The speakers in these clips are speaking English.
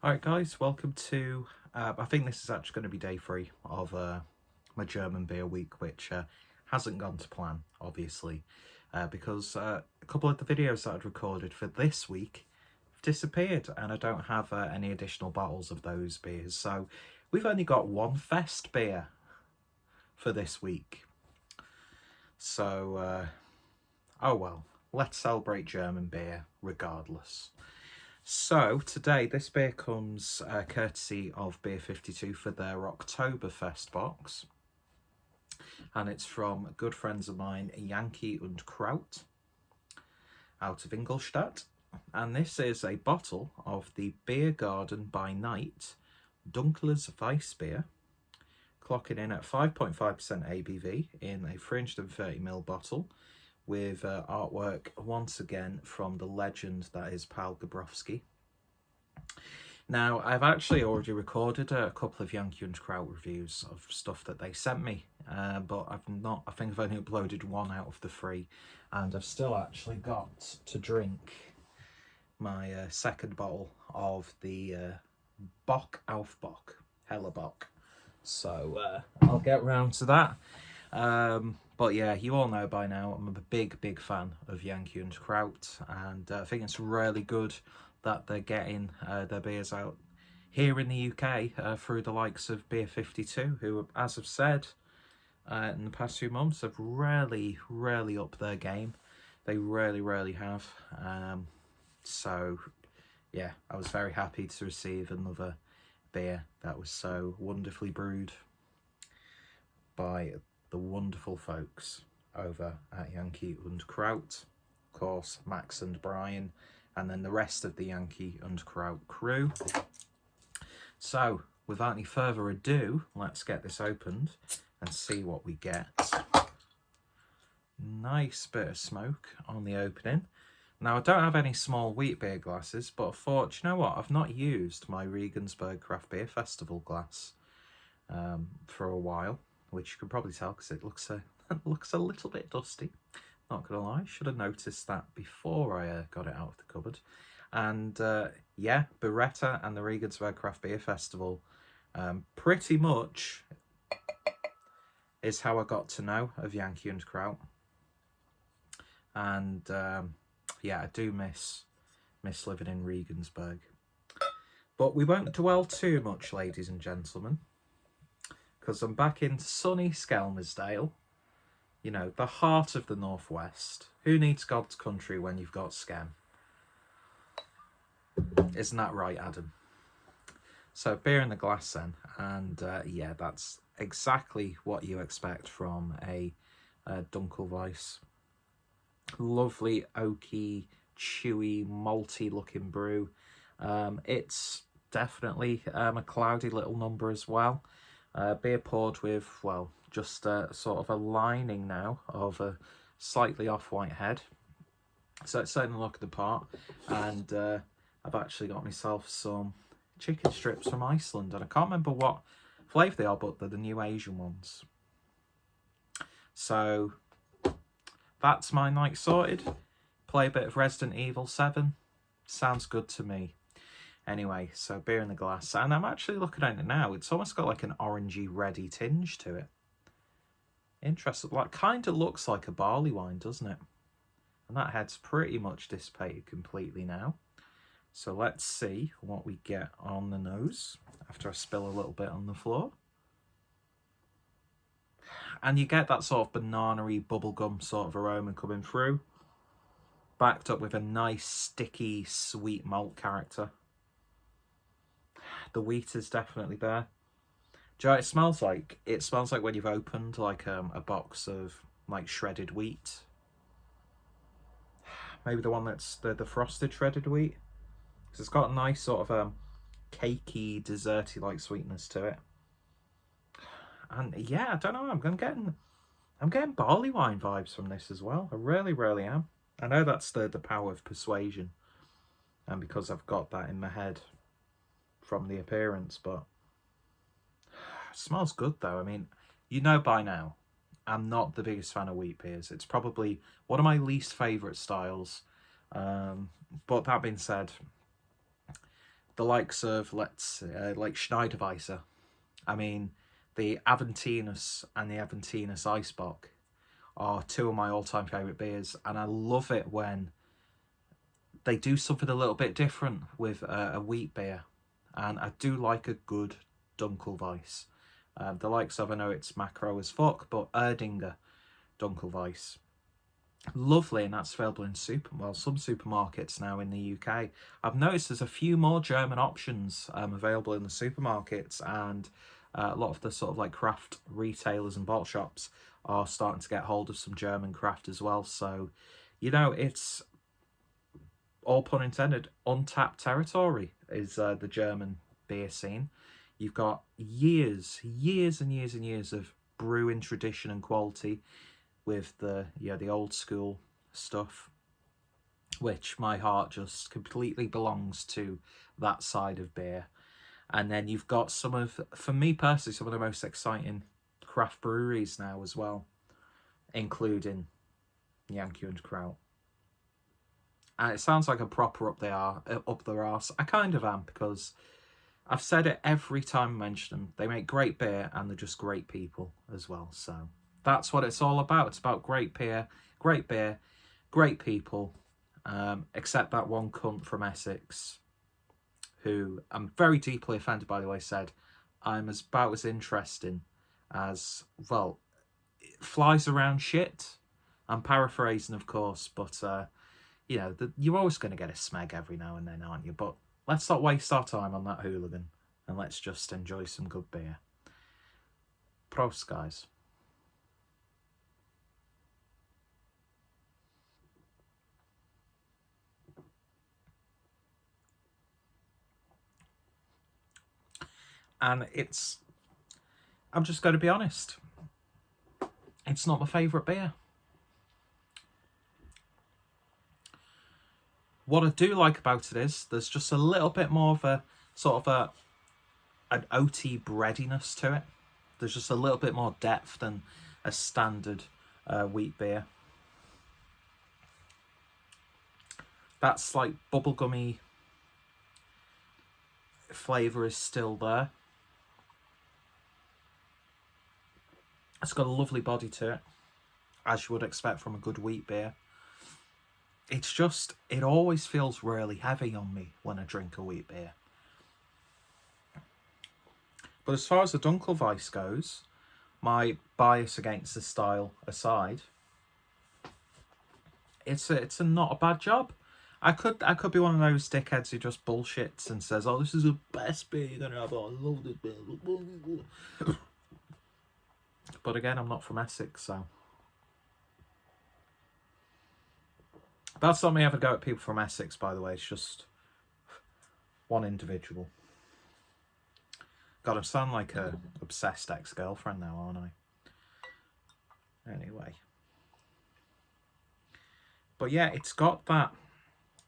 Alright guys, welcome to, I think this is actually going to be day 3 of my German beer week, which hasn't gone to plan, obviously, because a couple of the videos that I'd recorded for this week have disappeared, and I don't have any additional bottles of those beers, so we've only got one Fest beer for this week. So, oh well, let's celebrate German beer regardless. So today this beer comes courtesy of Beer 52 for their Oktoberfest box, and it's from good friends of mine, Yankee Kraut, out of Ingolstadt, and this is a bottle of the Beer Garden by Night Dunkles Weissbier, clocking in at 5.5% ABV in a 330ml bottle, with artwork once again from the legend that is Paul Gabrowski. Now, I've actually already recorded a couple of Yankee Kraut reviews of stuff that they sent me, but I think I've only uploaded one out of the 3, and I've still actually got to drink my second bottle of the Bock auf Bock, Hellerbock. So I'll get round to that. But yeah, you all know by now I'm a big fan of Yankee Kraut, and I think it's really good that they're getting their beers out here in the UK through the likes of Beer 52, who, as I've said in the past few months, have really upped their game. They really have. So yeah, I was very happy to receive another beer that was so wonderfully brewed by the wonderful folks over at Yankee Kraut. Of course, Max and Bryan, and then the rest of the Yankee Kraut crew. So, without any further ado, let's get this opened and see what we get. Nice bit of smoke on the opening. Now, I don't have any small wheat beer glasses, but I thought, you know what, I've not used my Regensburg Craft Beer Festival glass for a while, which you can probably tell because it looks a little bit dusty. Not gonna lie, should have noticed that before I got it out of the cupboard. And yeah, Beretta and the Regensburg Craft Beer Festival pretty much is how I got to know of Yankee Kraut. And yeah, I do miss living in Regensburg. But we won't dwell too much, ladies and gentlemen, because I'm back in sunny Skelmersdale. You know, the heart of the Northwest. Who needs God's country when you've got Skem? Isn't that right, Adam? So, beer in the glass then. And yeah, that's exactly what you expect from a Dunkelweiss. Lovely, oaky, chewy, malty looking brew. It's definitely a cloudy little number as well. Beer poured with, well, just sort of a lining now of a slightly off-white head. So it's certainly looking the part. And I've actually got myself some chicken strips from Iceland. And I can't remember what flavour they are, but they're the new Asian ones. So that's my night sorted. Play a bit of Resident Evil 7. Sounds good to me. Anyway, so beer in the glass. And I'm actually looking at it now. It's almost got like an orangey, reddy tinge to it. Interesting. Like, kind of looks like a barley wine, doesn't it? And that head's pretty much dissipated completely now. So let's see what we get on the nose after I spill a little bit on the floor. And you get that sort of banana-y, bubblegum sort of aroma coming through, backed up with a nice, sticky, sweet malt character. The wheat is definitely there. Do you know what it smells like? It smells like when you've opened like a box of like shredded wheat. Maybe the one that's the frosted shredded wheat. Because it's got a nice sort of cakey, desserty like sweetness to it. And yeah, I don't know, I'm getting barley wine vibes from this as well. I really am. I know that's the power of persuasion, and because I've got that in my head from the appearance, but it smells good though. I mean, you know by now, I'm not the biggest fan of wheat beers. It's probably one of my least favourite styles. But that being said, the likes of, like Schneiderweiser. I mean, the Aventinus and the Aventinus Eisbock are two of my all-time favourite beers, and I love it when they do something a little bit different with a wheat beer. And I do like a good Dunkelweiss. The likes of, I know it's macro as fuck, but Erdinger Dunkelweiss. Lovely, and that's available in some supermarkets now in the UK. I've noticed there's a few more German options available in the supermarkets, and a lot of the sort of like craft retailers and bottle shops are starting to get hold of some German craft as well. So, you know, it's, all pun intended, untapped territory is the German beer scene. You've got years and years and years of brewing tradition and quality with the old school stuff, which my heart just completely belongs to that side of beer. And then you've got some of, for me personally, some of the most exciting craft breweries now as well, including Yankee Kraut. And it sounds like a proper up their arse. I kind of am, because I've said it every time I mention them. They make great beer, and they're just great people as well. So that's what it's all about. It's about great beer, great people. Except that one cunt from Essex, who I'm very deeply offended, by the way, said I'm about as interesting as, well, flies around shit. I'm paraphrasing, of course, but you know, you're always going to get a smeg every now and then, aren't you? But let's not waste our time on that hooligan, and let's just enjoy some good beer. Prost, guys. And I'm just going to be honest, it's not my favourite beer. What I do like about it is there's just a little bit more of a sort of an oaty breadiness to it. There's just a little bit more depth than a standard wheat beer. That slight bubblegummy flavour is still there. It's got a lovely body to it, as you would expect from a good wheat beer. It's just, it always feels really heavy on me when I drink a wheat beer. But as far as the Dunkelweiss goes, my bias against the style aside, it's a not a bad job. I could be one of those dickheads who just bullshits and says, "Oh, this is the best beer you're gonna have. Oh, I love this beer." But again, I'm not from Essex, so that's not me ever go at people from Essex, by the way. It's just one individual. God, I sound like a obsessed ex-girlfriend now, aren't I? Anyway. But yeah, it's got that,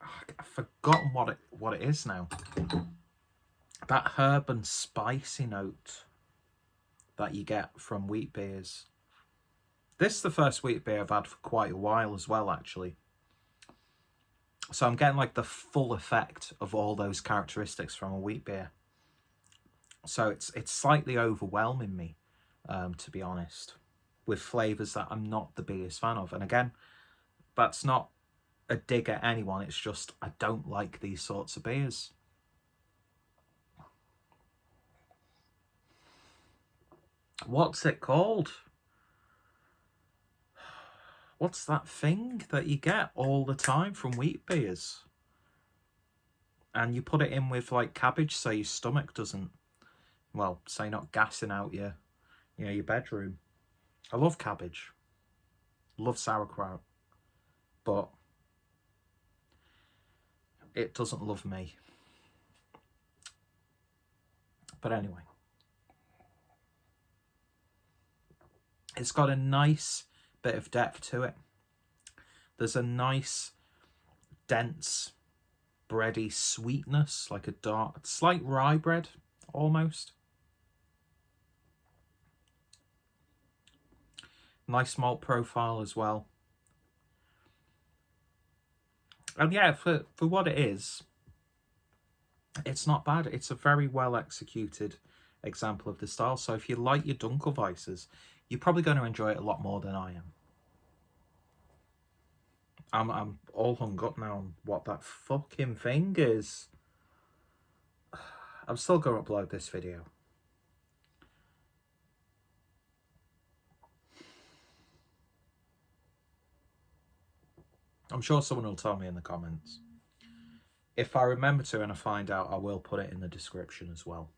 I've forgotten what it is now. That herb and spicy note that you get from wheat beers. This is the first wheat beer I've had for quite a while as well, actually. So I'm getting like the full effect of all those characteristics from a wheat beer. So it's slightly overwhelming me, to be honest, with flavours that I'm not the biggest fan of. And again, that's not a dig at anyone. It's just I don't like these sorts of beers. What's it called? What's that thing that you get all the time from wheat beers? And you put it in with like cabbage so your stomach doesn't, well, so you're not gassing out your bedroom. I love cabbage. Love sauerkraut. But it doesn't love me. But anyway. It's got a nice bit of depth to it. There's a nice, dense, bready sweetness, like a dark, slight rye bread, almost. Nice malt profile as well. And yeah, for what it is, it's not bad. It's a very well executed example of the style. So if you like your Dunkelweisses, you're probably going to enjoy it a lot more than I am. I'm all hung up now on what that fucking thing is. I'm still going to upload this video. I'm sure someone will tell me in the comments. If I remember to and I find out, I will put it in the description as well.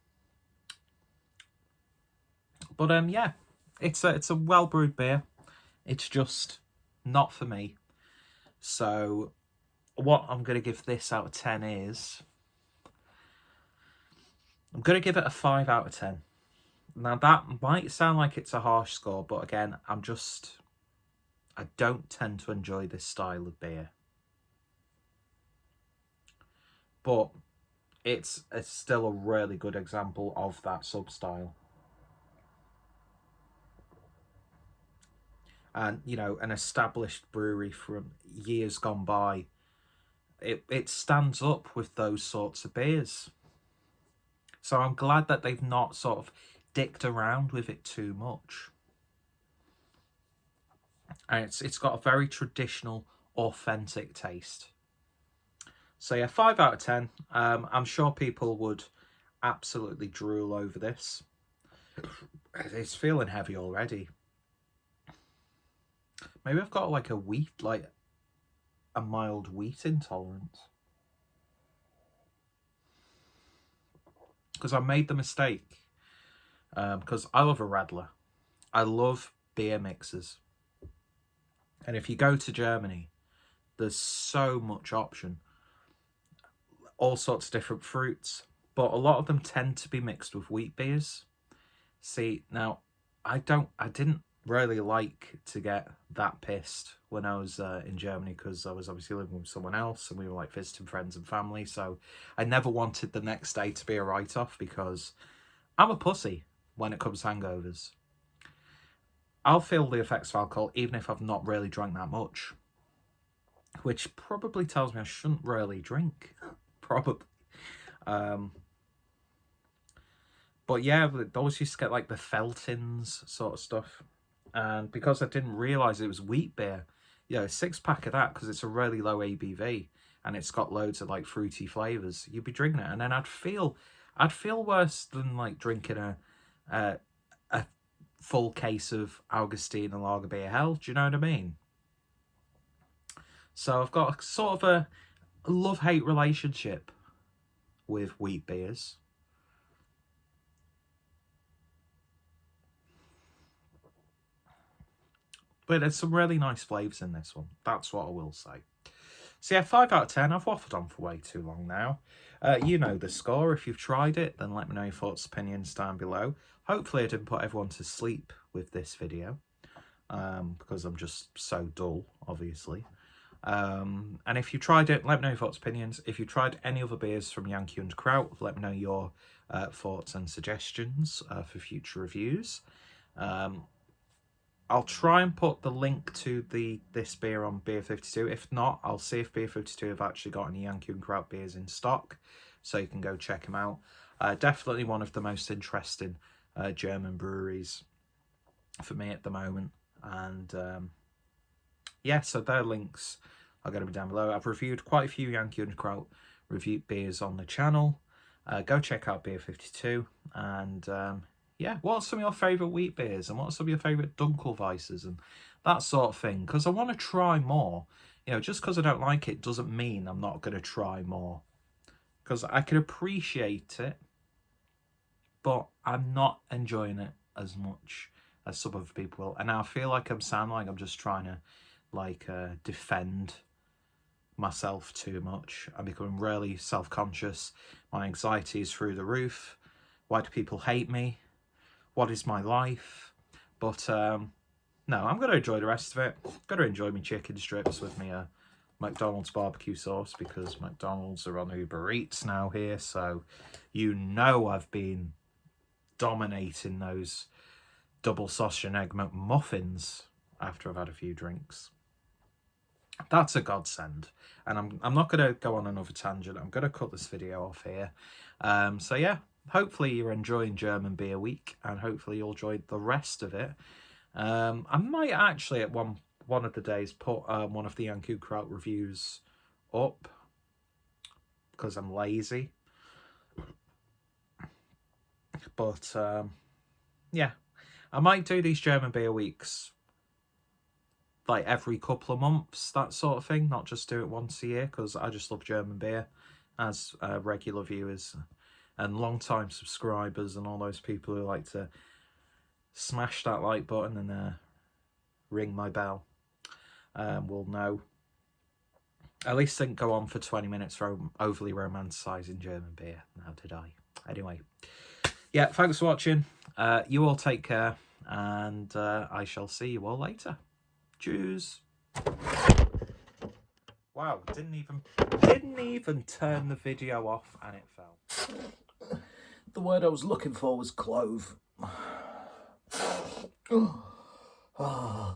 But yeah, it's a well brewed beer. It's just not for me. So what I'm going to give this out of 10 is, I'm going to give it a 5 out of 10. Now that might sound like it's a harsh score, but again, I don't tend to enjoy this style of beer. But it's still a really good example of that sub-style. And, you know, an established brewery from years gone by, it stands up with those sorts of beers. So I'm glad that they've not sort of dicked around with it too much. And it's got a very traditional, authentic taste. So yeah, 5 out of 10. I'm sure people would absolutely drool over this. It's feeling heavy already. Maybe I've got like a mild wheat intolerance. Because I made the mistake. Because I love a Radler. I love beer mixers. And if you go to Germany, there's so much option. All sorts of different fruits. But a lot of them tend to be mixed with wheat beers. See, now, I didn't really like to get that pissed when I was in Germany, because I was obviously living with someone else and we were like visiting friends and family. So I never wanted the next day to be a write-off, because I'm a pussy when it comes to hangovers. I'll feel the effects of alcohol even if I've not really drank that much, which probably tells me I shouldn't really drink. Probably. But yeah, they always used to get like the Feltins sort of stuff. And because I didn't realise it was wheat beer, you know, a 6-pack of that, because it's a really low ABV and it's got loads of like fruity flavours, you'd be drinking it and then I'd feel worse than like drinking a full case of Augustine and Lager Beer Hell. Do you know what I mean? So I've got a sort of a love-hate relationship with wheat beers. But there's some really nice flavours in this one. That's what I will say. So yeah, 5 out of 10. I've waffled on for way too long now. You know the score. If you've tried it, then let me know your thoughts, opinions down below. Hopefully I didn't put everyone to sleep with this video, because I'm just so dull, obviously. And if you tried it, let me know your thoughts, opinions. If you tried any other beers from Yankee Kraut, let me know your thoughts and suggestions for future reviews. I'll try and put the link to this beer on Beer 52. If not, I'll see if Beer 52 have actually got any Yankee Kraut beers in stock, so you can go check them out. Definitely one of the most interesting German breweries for me at the moment. And yeah, so their links are going to be down below. I've reviewed quite a few Yankee Kraut review beers on the channel. Go check out Beer 52. And yeah, what's some of your favourite wheat beers, and what's some of your favourite Dunkelweisses and that sort of thing? Because I want to try more. You know, just because I don't like it doesn't mean I'm not going to try more. Because I can appreciate it, but I'm not enjoying it as much as some other people will. And I feel like I'm just trying to like defend myself too much. I'm becoming really self-conscious. My anxiety is through the roof. Why do people hate me? What is my life? But no, I'm going to enjoy the rest of it. I'm going to enjoy my chicken strips with my McDonald's barbecue sauce, because McDonald's are on Uber Eats now here. So you know I've been dominating those double sausage and egg McMuffins after I've had a few drinks. That's a godsend. And I'm not going to go on another tangent. I'm going to cut this video off here. So yeah, hopefully you're enjoying German Beer Week, and hopefully you'll enjoy the rest of it. I might actually at one of the days put one of the Yankee Kraut reviews up, because I'm lazy. But yeah, I might do these German Beer Weeks like every couple of months, that sort of thing, not just do it once a year, because I just love German beer, as regular viewers and long-time subscribers and all those people who like to smash that like button and ring my bell will know. At least didn't go on for 20 minutes for overly romanticising German beer, now did I? Anyway, yeah, thanks for watching. You all take care, and I shall see you all later. Cheers. Wow, didn't even turn the video off and it fell. The word I was looking for was clove.